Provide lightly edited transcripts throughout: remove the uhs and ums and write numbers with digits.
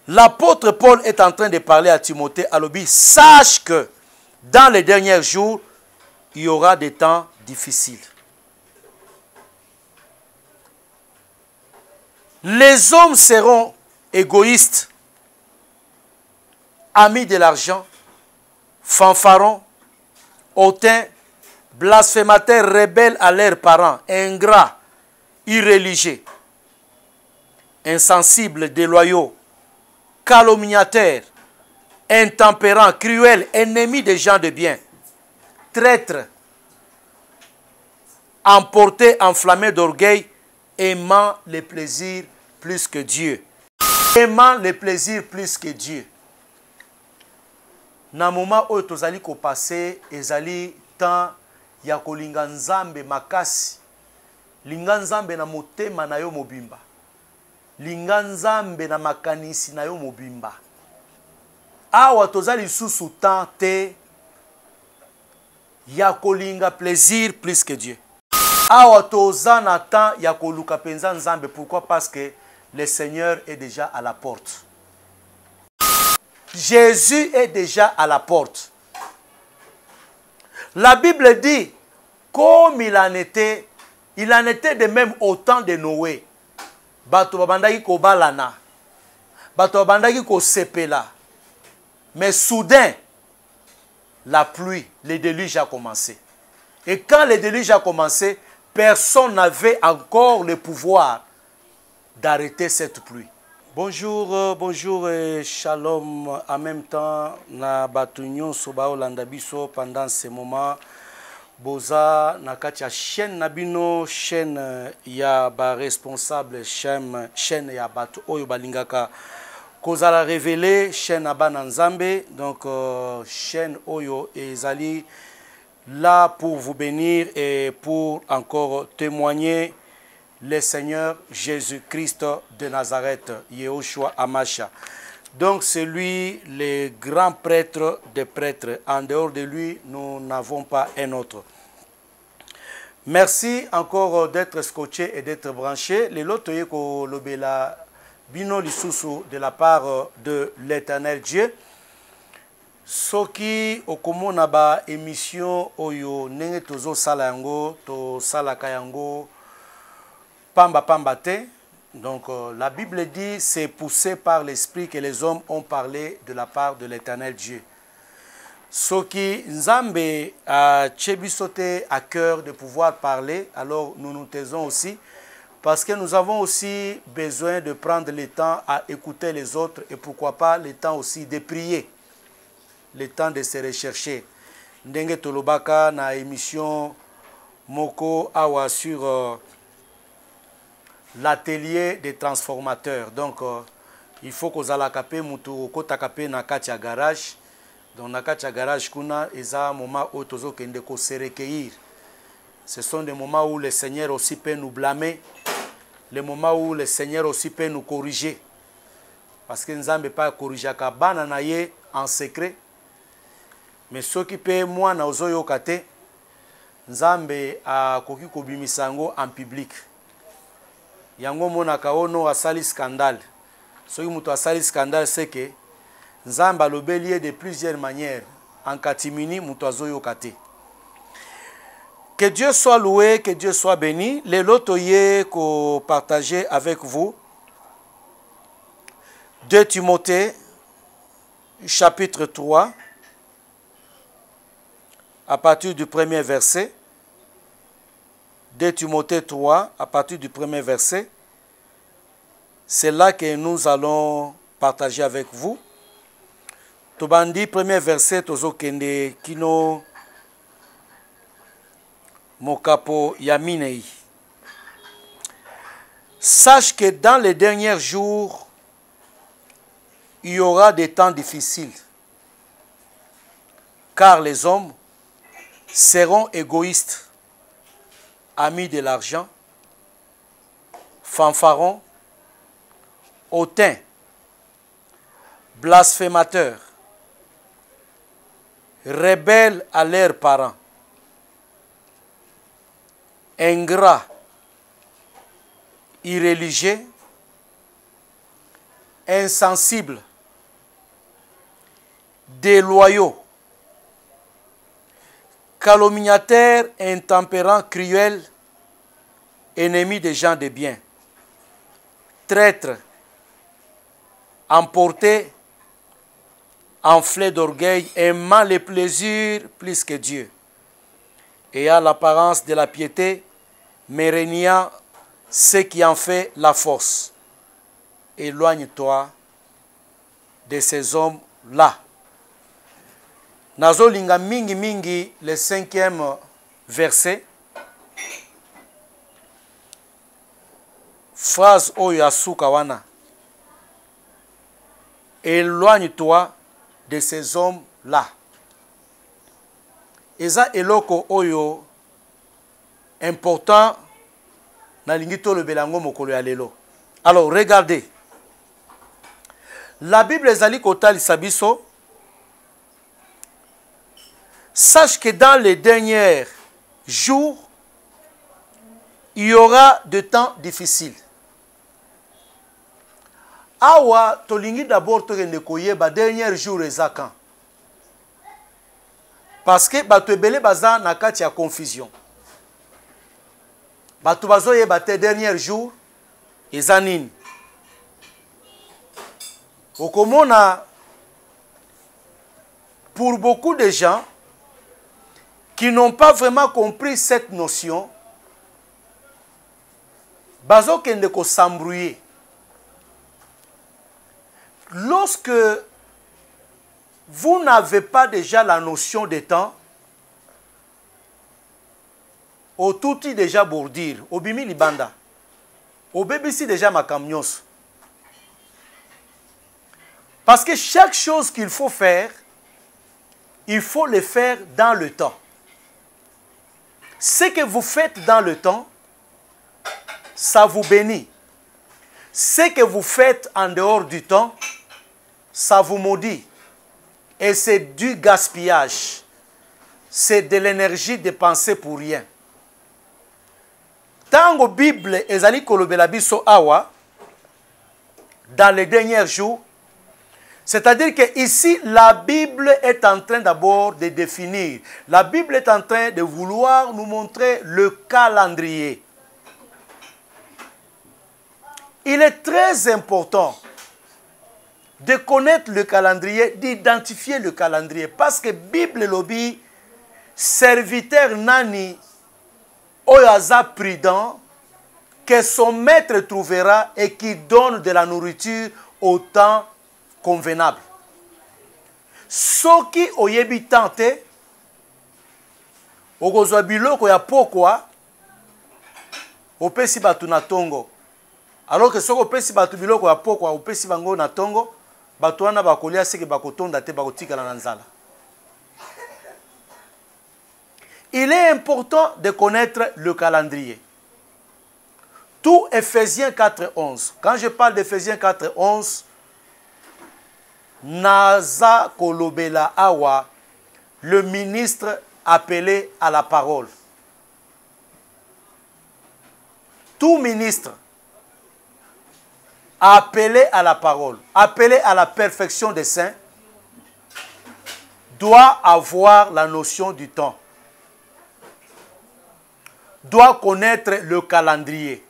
L'apôtre Paul est en train de parler à Timothée à l'obéi. Sache que dans les derniers jours, il y aura des temps difficiles. Les hommes seront égoïstes, amis de l'argent, fanfarons, hautains, blasphémateurs, rebelles à leurs parents, ingrats, irréligieux, insensibles, déloyaux, calomniateurs, intempérants, cruels, ennemis des gens de bien, traîtres, emportés, enflammés d'orgueil, aimant les plaisirs plus que Dieu. Aimant les plaisirs plus que Dieu. Na moment où tozali ko passé, ezali temps ya kolinga nzambe makasi. Linga nzambe na motema na yo mobimba. Linga nzambe na makanisi na yo mobimba. Awa tozali susu temps te ya kolinga plaisir plus que Dieu. Awa toza na temps ya koluka penza nzambe. Pourquoi? Parce que le Seigneur est déjà à la porte. Jésus est déjà à la porte. La Bible dit, comme il en était de même au temps de Noé. Bato babandaki ko balana. Bato babandaki ko sepela. Mais soudain, la pluie, le déluge a commencé. Et quand le déluge a commencé, personne n'avait encore le pouvoir d'arrêter cette pluie. Bonjour, bonjour et shalom en même temps. Na batunyon soba olanda biso pendant ce moment. Boza na katia chaîne nabino, chaîne ya ba responsable, chaîne ya batu oyo balingaka kozala révélé, chaîne abana nzambe. Donc chaîne oyo ezali là pour vous bénir et pour encore témoigner le Seigneur Jésus-Christ de Nazareth, Yehoshua Amasha. Donc c'est lui le grand prêtre des prêtres. En dehors de lui, nous n'avons pas un autre. Merci encore d'être scotché et d'être branché. Le lotoye ko lobela bino lisusu de la part de l'Éternel Dieu. Soki okomona ba émission oyo nenge tozo sala yango to sala kayango pamba pamba te. Donc la Bible dit c'est poussé par l'esprit que les hommes ont parlé de la part de l'Éternel Dieu. Soki nzambe a tchebisote à cœur de pouvoir parler, alors nous nous taisons aussi parce que nous avons aussi besoin de prendre le temps à écouter les autres et pourquoi pas le temps aussi de prier, le temps de se rechercher. Ndenge tolobaka na émission moko awa sur l'atelier des transformateurs. Donc, il faut que vous kapé mutu kota kapé na katia garage. Donc, na katia garage kuna eza moment où tozo kende ko se recueillir. Ce sont des moments où le Seigneur aussi peut nous blâmer, les moments où le Seigneur aussi peut nous corriger. Parce que nzambe pas corriger ka bana na ye en secret. Mais ceux qui paient moi na ozoyo kate, nzambe a koki kobimisango en public. Yango monaka ono asali scandale. Soki muto asali scandale c'est que nzamba lobeli de plusieurs manières. En katimini muto azoyo kate. Que Dieu soit loué, que Dieu soit béni. Les lotoye ko partager avec vous. 2 Timothée chapitre 3 à partir du premier verset. 2 Timothée 3, à partir du premier verset. C'est là que nous allons partager avec vous. Tobandi, premier verset, Tozo Kende Kino Mokapo Yaminei. Sache que dans les derniers jours, il y aura des temps difficiles, car les hommes seront égoïstes, amis de l'argent, fanfarons, hautains, blasphémateurs, rebelles à leurs parents, ingrats, irréligieux, insensibles, déloyaux, calomniateurs, intempérants, cruels, ennemis des gens de bien, traîtres, emportés, enflés d'orgueil, aimant les plaisirs plus que Dieu, ayant l'apparence de la piété, mais reniant ce qui en fait la force. Éloigne-toi de ces hommes-là. Nazolinga mingi mingi, le 5e verset. Phrase oyo asuka wana. Éloigne-toi de ces hommes-là. Eza eloko oyo important na lingito le belango mokolo ya lelo. Alors regardez. La Bible ezali kotalisa biso. Sache que dans les derniers jours, il y aura de temps difficiles. Awa tolingi d'abord tokende koyeba dernier jour eza quand. Parce que bato ebele baza na kati ya confusion. Bato bazoyeba te dernier jour eza nini. Okomona pour beaucoup de gens qui n'ont pas vraiment compris cette notion, bazokende ko s'embrouiller. Lorsque vous n'avez pas déjà la notion de temps, au touti déjà bourdir, au bimi libanda, au bébisi déjà makamnyos. Parce que chaque chose qu'il faut faire, il faut le faire dans le temps. Ce que vous faites dans le temps, ça vous bénit. Ce que vous faites en dehors du temps, ça vous maudit. Et c'est du gaspillage. C'est de l'énergie dépensée pour rien. Tango Bible ezali kolobela biso awa, dans les derniers jours, c'est-à-dire que ici, la Bible est en train d'abord de définir. La Bible est en train de vouloir nous montrer le calendrier. Il est très important de connaître le calendrier, d'identifier le calendrier. Parce que Bible lobby, serviteur nani, oyaza prudent, que son maître trouvera et qui donne de la nourriture au temps convenable. Soki oyebi tante, okozwa biloko ya pokwa, opesi batu na tongo. Alors que soki opesi batu biloko ya pokwa, opesi bango na tongo, batu wana bakolia seki bakotonda te bakotikala na nzala. Il est important de connaître le calendrier. Tout Ephésiens 4:11. Quand je parle d'Ephésiens 4:11, Naza Kolobela Awa, le ministre appelé à la parole. Tout ministre appelé à la parole, appelé à la perfection des saints, doit avoir la notion du temps, doit connaître le calendrier.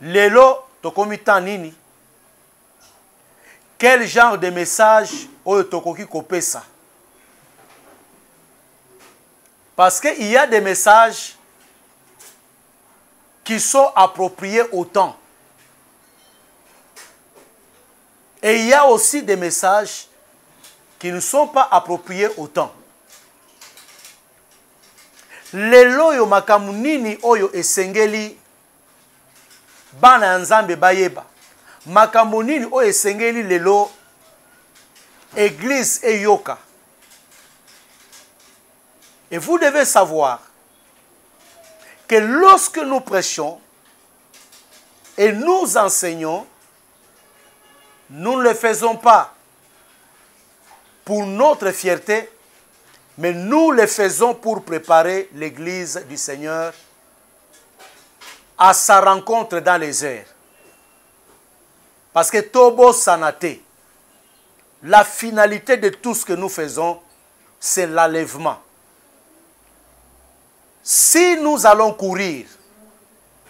Lelo tokomita nini? Quel genre de message oyo tokoki kopesa? Parce qu'il y a des messages qui sont appropriés au temps. Et il y a aussi des messages qui ne sont pas appropriés au temps. Lelo yo makamu nini oyo esengeli bana nzambe bayeba. Makambo nini oyo esengeli lelo église et yoka. Et vous devez savoir que lorsque nous prêchons et nous enseignons, nous ne le faisons pas pour notre fierté, mais nous le faisons pour préparer l'église du Seigneur à sa rencontre dans les airs. Parce que Tobo Sanate, la finalité de tout ce que nous faisons, c'est l'enlèvement. Si nous allons courir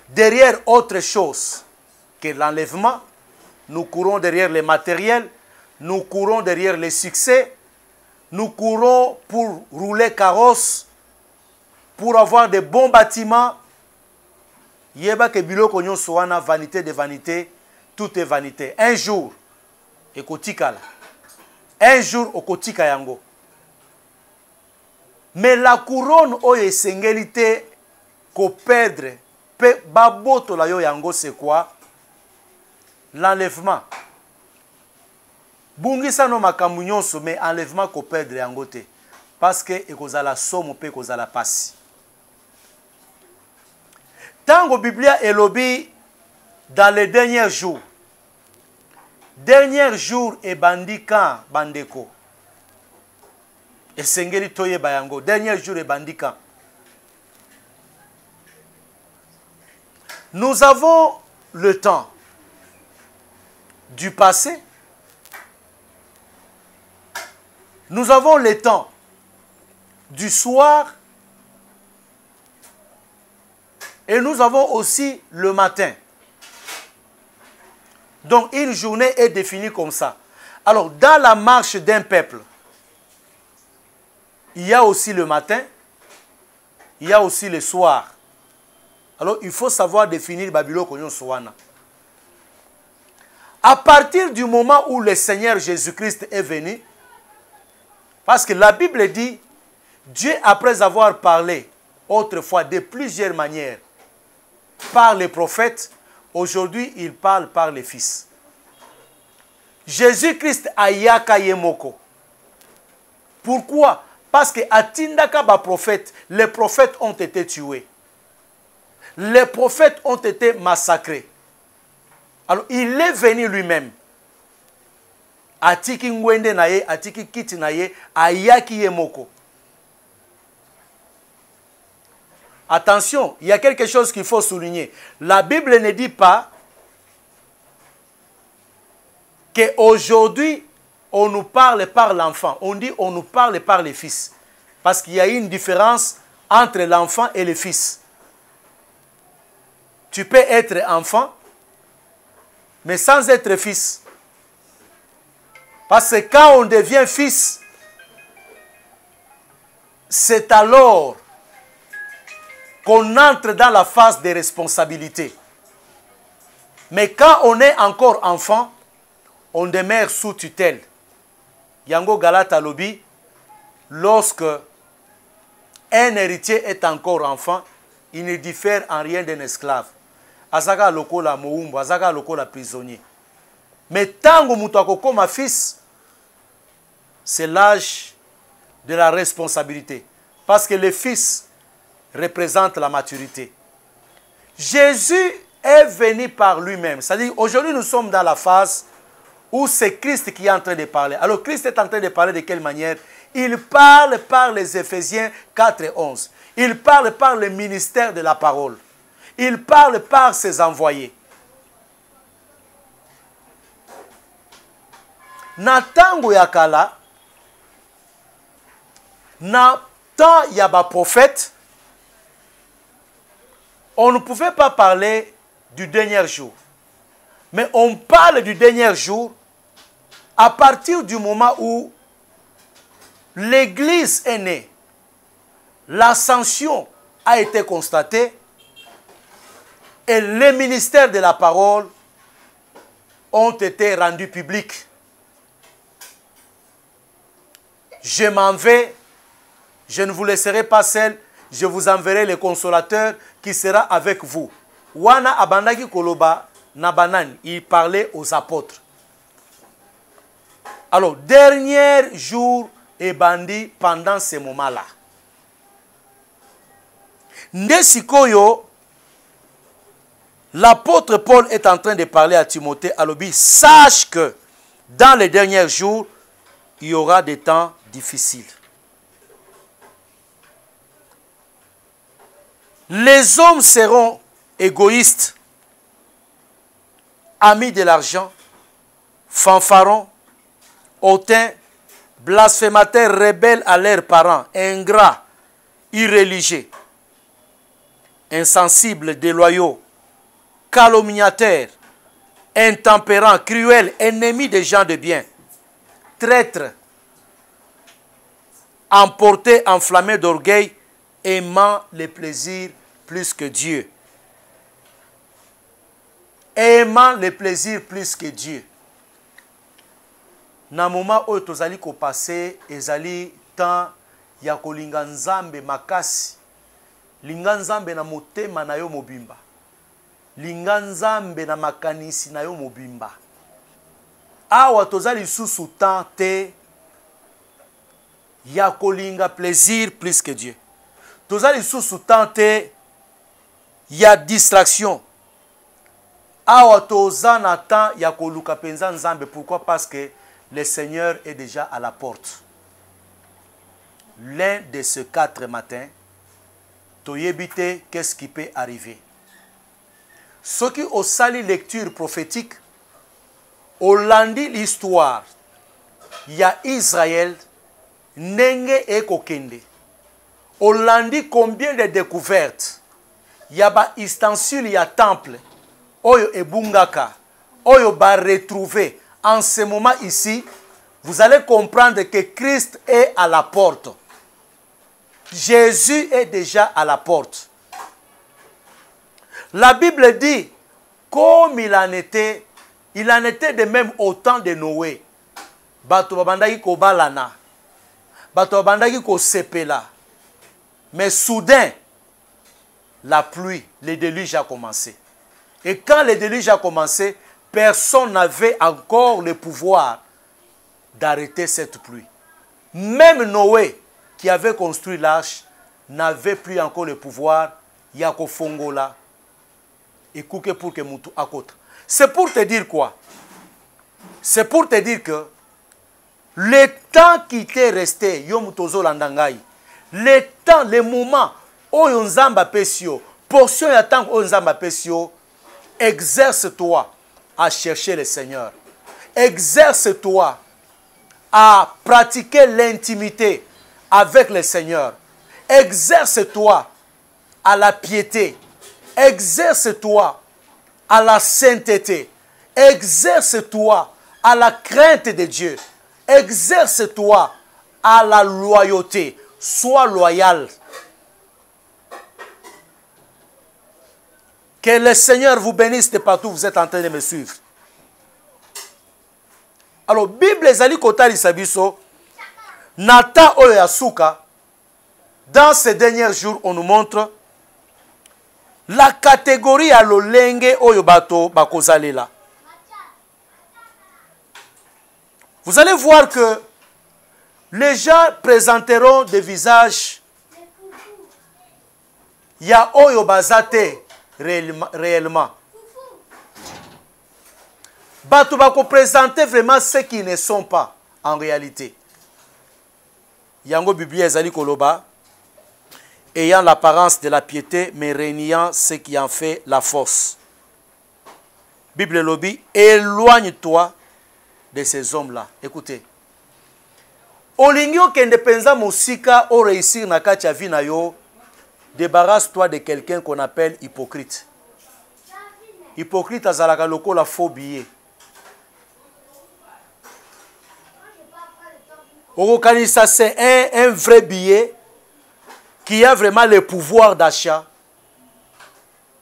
derrière autre chose que l'enlèvement, nous courons derrière les matériels, nous courons derrière les succès, nous courons pour rouler carrosse, pour avoir de bons bâtiments. Yeba ke biloko nyonso wana vanité de vanité, tout est vanité. Un jour, ekotikala. Un jour, okotika yango. Mais la couronne oyo esengeli ko perdre, pe baboto la yo yango c'est quoi? L'enlèvement. Bungisa no makambu nyonso, mais enlèvement ko perdre yango te. Parce que ekozala somo pe ekozala pasi. Tango Biblia elobi dans les derniers jours. Dernier jour et bandika bandeko. Et sengeli toye bayango. Dernier jour et bandika. Nous avons le temps du passé. Nous avons le temps du soir. Et nous avons aussi le matin. Donc une journée est définie comme ça. Alors dans la marche d'un peuple, il y a aussi le matin, il y a aussi le soir. Alors il faut savoir définir Babylone Konyon Soana. À partir du moment où le Seigneur Jésus-Christ est venu, parce que la Bible dit, Dieu après avoir parlé autrefois de plusieurs manières par les prophètes, aujourd'hui il parle par les fils. Jésus-Christ ayaka yemoko. Pourquoi? Parce que atindaka ba prophète, les prophètes ont été tués. Les prophètes ont été massacrés. Alors il est venu lui-même. Atiki ngwende naye, atiki kiti naye, ayaki yemoko. Attention, il y a quelque chose qu'il faut souligner. La Bible ne dit pas qu'aujourd'hui, on nous parle par l'enfant. On dit on nous parle par les fils. Parce qu'il y a une différence entre l'enfant et le fils. Tu peux être enfant, mais sans être fils. Parce que quand on devient fils, c'est alors qu'on entre dans la phase des responsabilités. Mais quand on est encore enfant, on demeure sous tutelle. Yango Galata Lobi, lorsque un héritier est encore enfant, il ne diffère en rien d'un esclave. Azaka lokola moumbo, azaka lokola prisonnier. Mais tango mutako comme fils, c'est l'âge de la responsabilité. Parce que le fils représente la maturité. Jésus est venu par lui-même. C'est-à-dire, aujourd'hui, nous sommes dans la phase où c'est Christ qui est en train de parler. Alors, Christ est en train de parler de quelle manière? Il parle par les Éphésiens 4 et 11. Il parle par le ministère de la parole. Il parle par ses envoyés. Na tango yakala, na temps yaba prophète, on ne pouvait pas parler du dernier jour. Mais on parle du dernier jour à partir du moment où l'Église est née. L'ascension a été constatée et les ministères de la parole ont été rendus publics. Je m'en vais, je ne vous laisserai pas seul, je vous enverrai le consolateur qui sera avec vous. Wana abandaki koloba nabanani, il parlait aux apôtres. Alors, dernier jour et bandit pendant ces moments-là. Ndesikoyo, l'apôtre Paul est en train de parler à Timothée, alobi, sache que dans les derniers jours, il y aura des temps difficiles. Les hommes seront égoïstes, amis de l'argent, fanfarons, hautains, blasphémateurs, rebelles à leurs parents, ingrats, irréligieux, insensibles, déloyaux, calomniateurs, intempérants, cruels, ennemis des gens de bien, traîtres, emportés, enflammés d'orgueil, aimant les plaisirs plus que Dieu. Aimant les plaisirs plus que Dieu. Na moment où tozali ko passé ezali temps ya kolinga nzambe makasi. Linga nzambe na motema na yo mobimba. Linga nzambe na makanisi na yo mobimba. Awa tozali susu temps te ya kolinga plaisir plus que Dieu. Tozali susu temps te ya distraction. Awa toza na temps ya koluka penza nzambe. Pourquoi? Parce que le Seigneur est déjà à la porte. L'un de ces 4 matins, toyebite, qu'est-ce qui peut arriver? Ce qui au sali lecture prophétique, au lundi l'histoire, il y a Israël, Nenge et Kokende. Au lundi, combien de découvertes? Il y a ba ustensile, il y a temple. Oyo et Bungaka. Oyo ba retrouver. En ce moment ici, vous allez comprendre que Christ est à la porte. Jésus est déjà à la porte. La Bible dit, comme il en était de même au temps de Noé. Bato babandaki ko balana. Bato babandaki ko sepela. Mais soudain, la pluie, le déluge a commencé. Et quand le déluge a commencé, personne n'avait encore le pouvoir d'arrêter cette pluie. Même Noé, qui avait construit l'arche, n'avait plus encore le pouvoir. Yako fongola. Et kouke pour que moutou akote. C'est pour te dire quoi? C'est pour te dire que le temps qui t'est resté, yom tozo landangai, le temps, le moment, oyo nzamba pesio, portion ya temps oyo nzamba pesio, exerce-toi à chercher le Seigneur. Exerce-toi à pratiquer l'intimité avec le Seigneur. Exerce-toi à la piété. Exerce-toi à la sainteté. Exerce-toi à la crainte de Dieu. Exerce-toi à la loyauté. Sois loyal. Que le Seigneur vous bénisse de partout où vous êtes en train de me suivre. Alors, Bible ezali kotali sabiso, Nata oyo yasuka, dans ces derniers jours, on nous montre la catégorie à l'olenge oyo bato bakozalela. Vous allez voir que les gens présenteront des visages. Il y a oyo bazate réellement. Bato bako présenter vraiment ceux qui ne sont pas en réalité. Yango Biblia ezali koloba, ayant l'apparence de la piété, mais régnant ce qui en fait la force. Bible lobi, éloigne-toi de ces hommes-là. Écoutez. Olingyo kende penza musika o réussir na kati ya vie na yo, débarrasse-toi de quelqu'un qu'on appelle hypocrite. Hypocrite azalaka lokola faux billet. Okokanisa c'est un vrai billet qui a vraiment le pouvoir d'achat.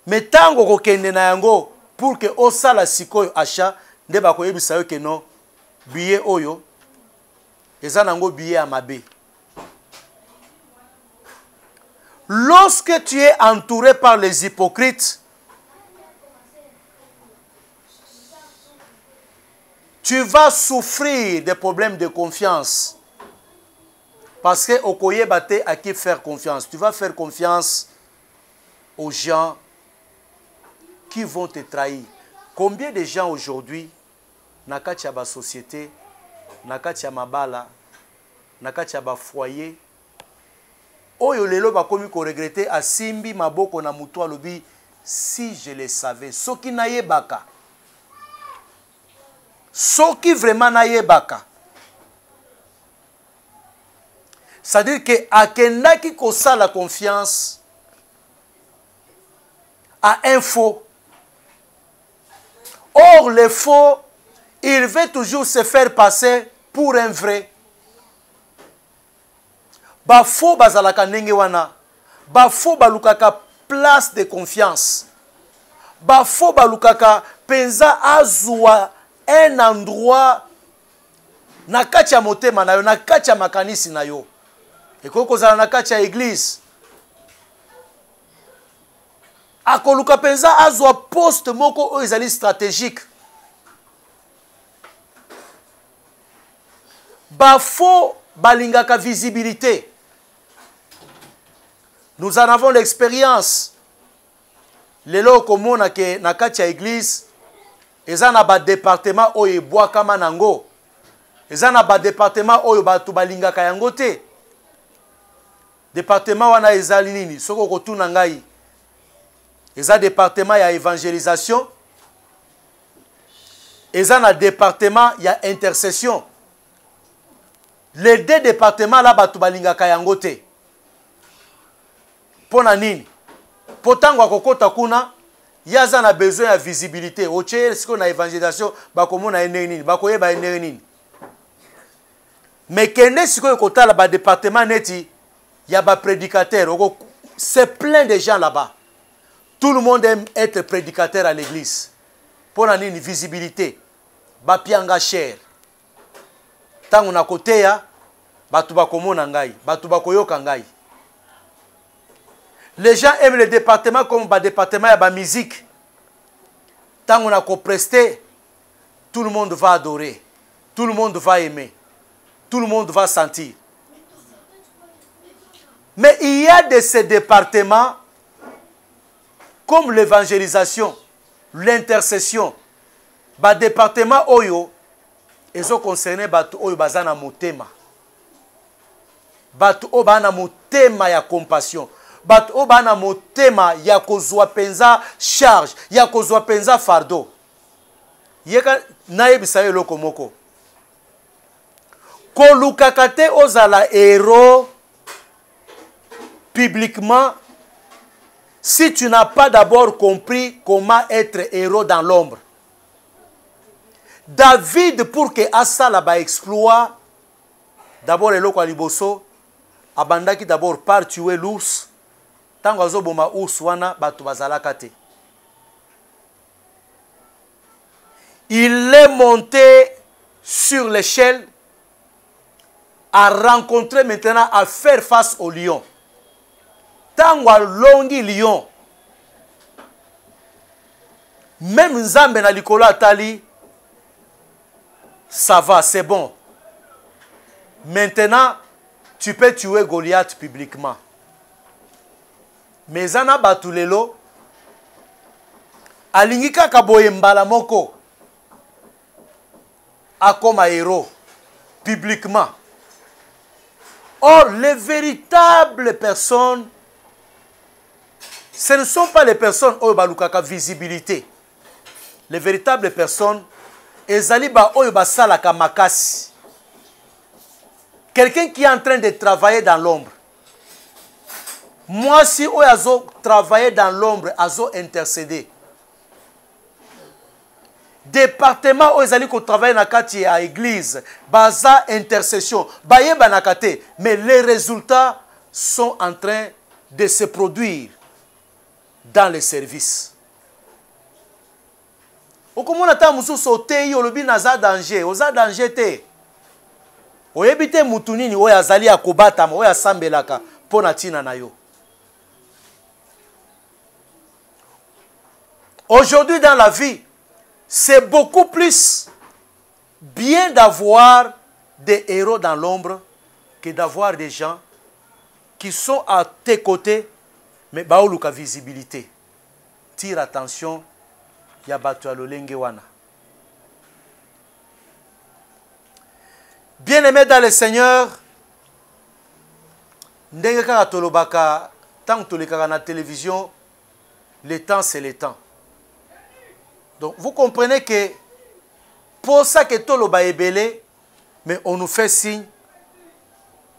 Mais tant que kokende na yango pour que osala sikoyo achat, nde bakoyebisa yo ke non billet oyo eza nango billet ya mabe. Lorsque tu es entouré par les hypocrites, tu vas souffrir des problèmes de confiance. Parce que okoye bate à qui faire confiance. Tu vas faire confiance aux gens qui vont te trahir. Combien de gens aujourd'hui, nakati ya ba société, nakati ya mabala, nakati ya ba foyer, oyo lelo bakomi ko regretter asimbi maboko na mutu alobi si je le savais. Soki na yebaka. soki vraiment nayebaka, c'est-à-dire que akendaki kosala confiance à un faux. Or, le faux, il veut toujours se faire passer pour un vrai. Ba faux bazalaka ndenge wana. Ba faux balukaka place de confiance. Ba faux balukaka penza azwa un endroit na kati ya motema na yo, na kati ya makanisi na yo. Ekoki kozala na kati ya église. Akoluka penza azwa poste moko oyo ezali stratégique. Bafo balingaka visibilité. Nous en avons l'expérience. Lelo komona ke na kati ya église eza na ba département oyo ebwakama nango. Eza na ba département oyo batu balingaka yango te. Département wana ezali nini? Soko kotuna ngai. Eza département ya évangélisation. Eza na département ya intercession. Les deux départements là batu balingaka yango te. Pona nini? Potango akokota kuna yaza na besoin ya visibilité. Oche siko na évangélisation bakomona ene nini? Bakoyeba ene nini? Mais kende siko kotala ba département neti ya ba prédicateur. C'est plein de gens là-bas. Tout le monde aime être prédicateur à l'église. Pona nini? Visibilité. Ba pianga cher. Tango na kote ya batu bakomona ngai, batu bakoyoka ngai. Les gens aiment le département comme le département de la musique. Tant qu'on a presté, tout le monde va adorer. Tout le monde va aimer. Tout le monde va sentir. Mais il y a de ces départements comme l'évangélisation, l'intercession. Le département Oyo, ils sont concernés par Oyo Bazana Motema. Batu Obana Motema ya compassion. Batu Obana Motema ya kozwa penza charge, ya kozwa penza fardeau. Yeka naebisa yo loko moko. Kolukakate ozala héros publiquement si tu n'as pas d'abord compris comment être héros dans l'ombre. David, pour que asala ba exploit, d'abord eloko aliboso, abandaki d'abord par tuer l'ours. Tango azoboma ours wana batu bazalaka te. Il est monté sur l'échelle à rencontrer maintenant, à faire face au lion. Tango alongi lion. Même Nzambe na likolo atali, ça va, c'est bon. Maintenant, tu peux tuer Goliath publiquement. Mais zana batulelo, alingika kaboye mbala moko, akoma héros, publiquement. Or, les véritables personnes, ce ne sont pas les personnes oyo balukaka visibilité. Les véritables personnes, ezali ba oyo basalaka makasi. Quelqu'un qui est en train de travailler dans l'ombre. Moi, si oyo azo travailler dans l'ombre, azo intercéder. Département oyo ezali ko travailler na kati à église, baza intercession, bayeba na kate, mais les résultats sont en train de se produire dans les services. Okomona ta mususu oteyi olobi naza danger, oza danger te. Oyebite mutu nini oyo azali akobatama, oyo asambelaka pona tina na yo. Aujourd'hui dans la vie, c'est beaucoup plus bien d'avoir des héros dans l'ombre que d'avoir des gens qui sont à tes côtés, mais baoluka visibilité. Tire attention, ya batu ya lolenge wana. Bien-aimés dans le Seigneur, ndenge kaka tolobaka, tant que tolekaka na télévision, le temps c'est le temps. Donc vous comprenez que Pour ça que tout le baébélé, mais on nous fait signe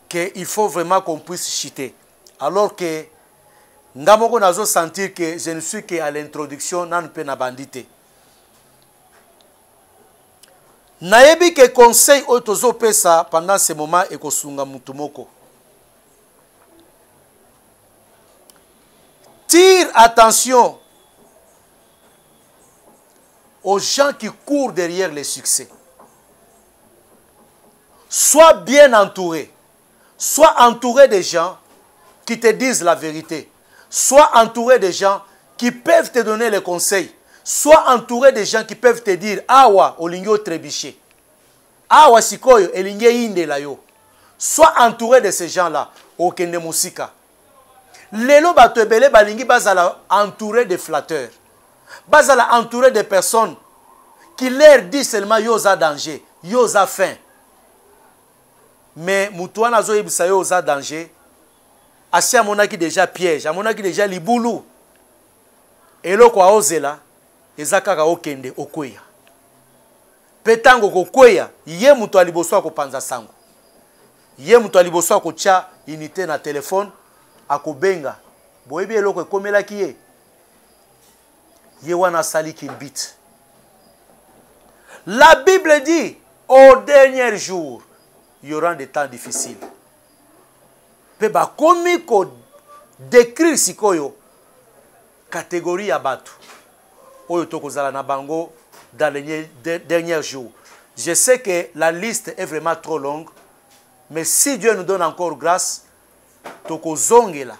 qu'il faut vraiment qu'on puisse chuter. Alors que Ngamoko nazo sentir que je ne suis qu'à l'introduction, nan pe na bandité. Nayebi que conseil otozo pesa pendant ce moment et kosunga mutumoko. Tire attention aux gens qui courent derrière les succès. Sois bien entouré. Sois entouré de gens qui te disent la vérité. Sois entouré de gens qui peuvent te donner les conseils. Sois entouré de gens qui peuvent te dire awa olingyo trébiché. Awa sikoyo elingye inde la yo. Sois entouré de ces gens-là. Okende musika. Lelo bato ebele balingi bazala entouré de flatteurs. Bazala entouré de personnes qui leur disent seulement yoza danger, yoza faim. Mais Moutouana zo yebisa yoza danger. Asi amonaki déjà piège, amonaki déjà libulu. Eloko aozela ezakaka okende okweya. Petango kokweya, ye mutu aliboso akopanza sango. Ye mutu aliboso akotia unité na téléphone akobenga. Boyebi eloko ekomelaki ye. Ye wana sali kimbit. La Bible dit au dernier jour, il y aura des temps difficiles. Pe ba komi ko décrire sikoyo catégorie ya batu. Oyo tokozala na bango dans les derniers jours. Je sais que la liste est vraiment trop longue, mais si Dieu nous donne encore grâce, tokozongela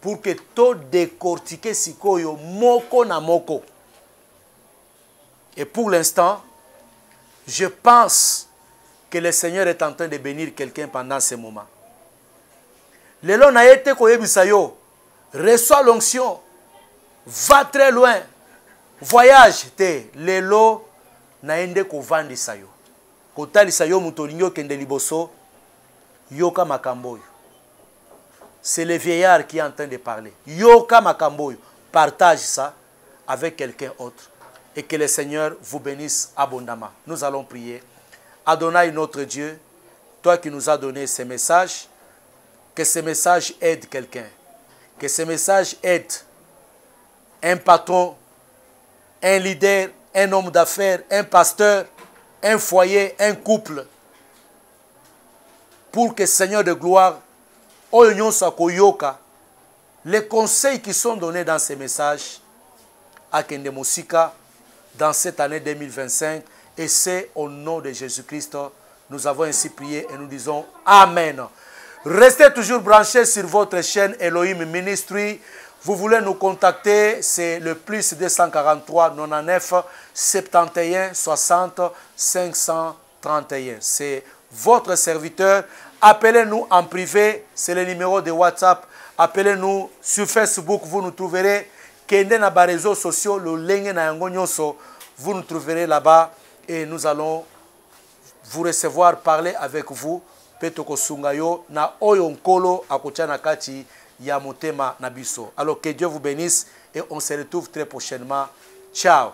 pour que to décortiquer sikoyo moko na moko. Et pour l'instant, je pense que le Seigneur est en train de bénir quelqu'un pendant ce moment. Lelo na yete koyebisa yo, reçois l'onction, va très loin, voyage te. Lelo na ende ko vandisa yo. Kotalisa yo mutolingo kende liboso, yoka makamboyo. C'est le vieillard qui est en train de parler. Yoka makamboyo, partage ça avec quelqu'un autre. Et que le Seigneur vous bénisse abondamment. Nous allons prier. Adonai notre Dieu, toi qui nous as donné ces messages, que ces messages aident quelqu'un. Que ces messages aident un patron, un leader, un homme d'affaires, un pasteur, un foyer, un couple. Pour que Seigneur de gloire, les conseils qui sont donnés dans ces messages à Kende Mosika dans cette année 2025, et c'est au nom de Jésus-Christ, nous avons ainsi prié et nous disons Amen. Restez toujours branchés sur votre chaîne Elohim Ministry. Vous voulez nous contacter, c'est le plus 243 99 71 60 531. C'est votre serviteur. Appelez-nous en privé, c'est le numéro de WhatsApp. Appelez-nous sur Facebook, vous nous trouverez. Kende na ba réseaux sociaux, le lenge na yango nyonso, vous nous trouverez là-bas et nous allons vous recevoir, parler avec vous. Petoko sungayo na oyo nkolo akotia na kati ya motema na biso. Alors que Dieu vous bénisse et on se retrouve très prochainement. Ciao.